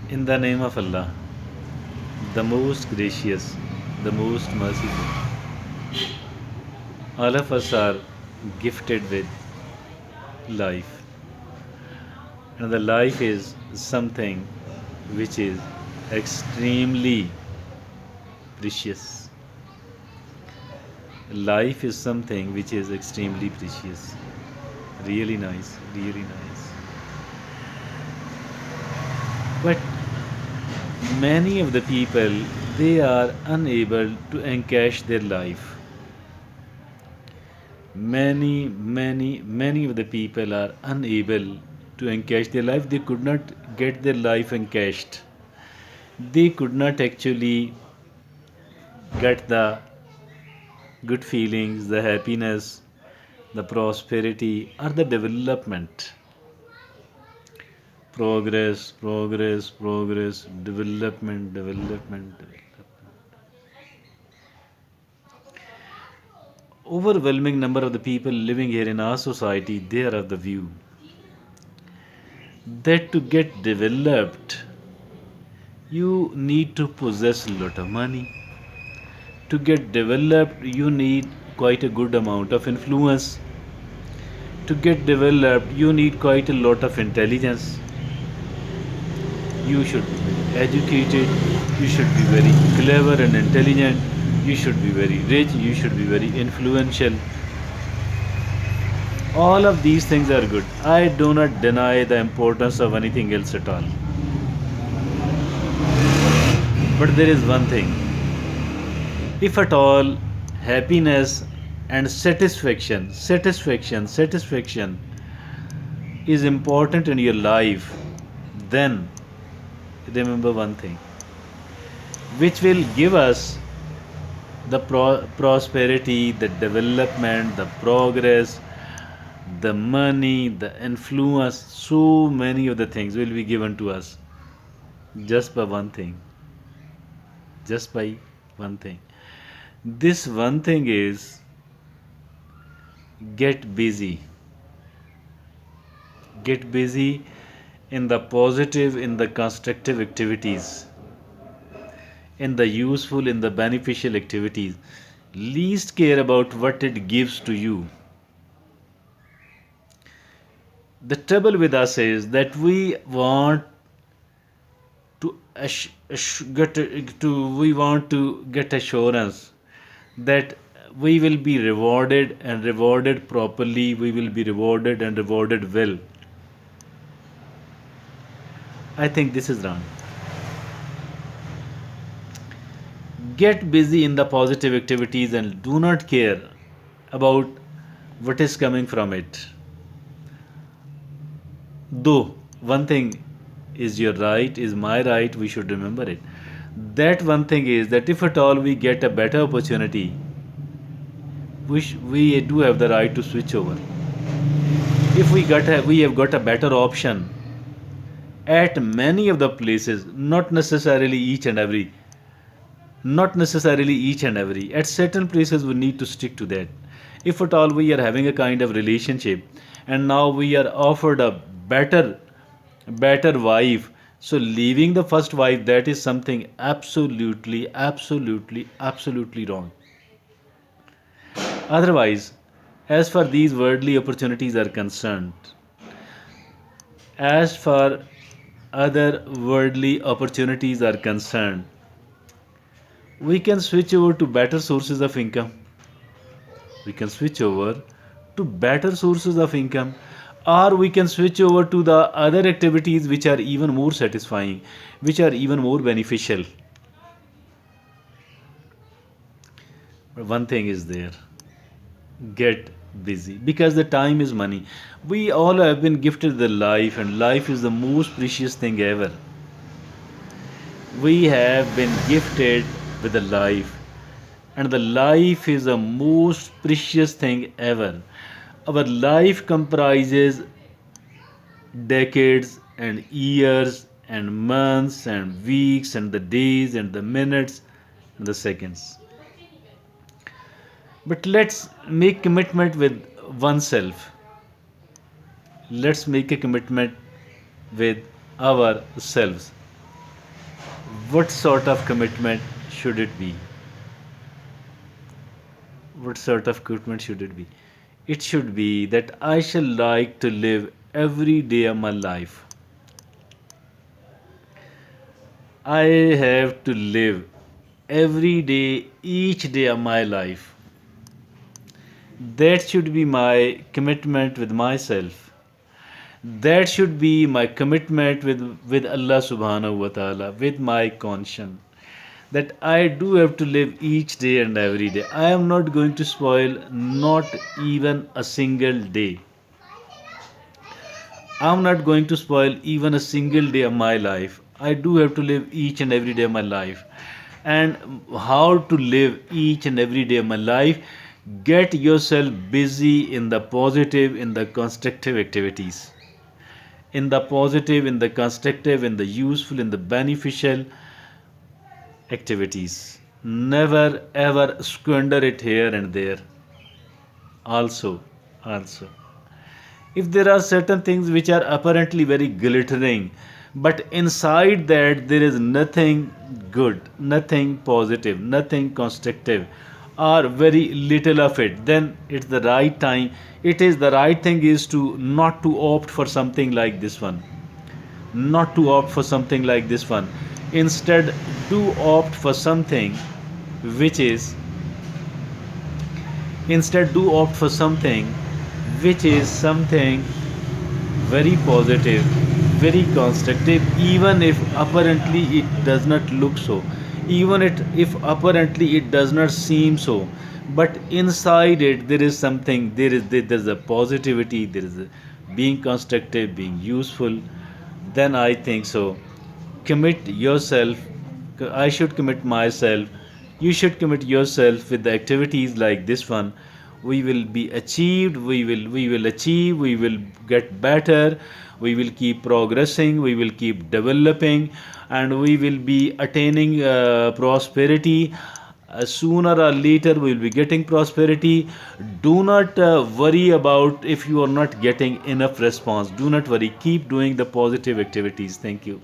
In the name of Allah, the most gracious, the most merciful, all of us are gifted with life. And the life is something which is extremely precious. Life is something which is extremely precious. Really nice, really nice. But many of the people, they are unable to encash their life. Many of the people are unable to encash their life. They could not get their life encashed. They could not actually get the good feelings, the happiness, the prosperity, or the development. Progress, development. Overwhelming number of the people living here in our society, they are of the view that to get developed, you need to possess a lot of money. To get developed, you need quite a good amount of influence. To get developed, you need quite a lot of intelligence. You should be very educated, you should be very clever and intelligent, you should be very rich, you should be very influential. All of these things are good. I do not deny the importance of anything else at all. But there is one thing. If at all happiness and satisfaction is important in your life, then remember one thing which will give us the prosperity, the development, the progress, the money, the influence, so many of the things will be given to us just by one thing. Just by one thing. This one thing is get busy. Get busy in the positive, in the constructive activities, in the useful, in the beneficial activities. Least care about what it gives to you. The trouble with us is that we want to we want to get assurance that we will be rewarded and rewarded properly, we will be rewarded and rewarded well. I think this is wrong. Get busy in the positive activities and do not care about what is coming from it. Though one thing is your right, is my right, we should remember it. That one thing is that if at all we get a better opportunity, we do have the right to switch over. If we have got a better option at many of the places, not necessarily each and every. At certain places, we need to stick to that. If at all we are having a kind of relationship, and now we are offered a better wife, so leaving the first wife, that is something absolutely wrong. Otherwise, as far these worldly opportunities are concerned, as far other worldly opportunities are concerned, we can switch over to better sources of income. We can switch over to better sources of income, or we can switch over to the other activities which are even more satisfying, which are even more beneficial. But one thing is there, get busy, because the time is money. We all have been gifted the life, and life is the most precious thing ever. We have been gifted with a life, and the life is the most precious thing ever. Our life comprises decades and years and months and weeks and the days and the minutes and the seconds. But let's make commitment with oneself. Let's make a commitment with ourselves. What sort of commitment should it be? What sort of commitment should it be? It should be that I shall like to live every day of my life. I have to live every day, each day of my life. That should be my commitment with myself. That should be my commitment with Allah subhanahu wa ta'ala, with my conscience. That I do have to live each day and every day. I am not going to spoil not even a single day. I'm not going to spoil even a single day of my life. I do have to live each and every day of my life. And how to live each and every day of my life? Get yourself busy in the positive, in the constructive activities. In the positive, in the constructive, in the useful, in the beneficial activities. Never ever squander it here and there. Also, if there are certain things which are apparently very glittering, but inside that there is nothing good, nothing positive, nothing constructive, or very little of it, then it's the right time. It is the right thing is to not to opt for something like this one, not to opt for something like this one. Instead, do opt for something which is instead do opt for something which is something very positive, very constructive, even if apparently it does not look so, even if apparently it does not seem so, but inside it there is something, there's a positivity, there is a being constructive, being useful. Then I think so. Commit yourself. I should commit myself. You should commit yourself with the activities like this one. We will be achieved. We will achieve. We will get better. We will keep progressing. We will keep developing, and we will be attaining prosperity. Sooner or later we will be getting prosperity. Do not worry about if you are not getting enough response. Do not worry, keep doing the positive activities. Thank you.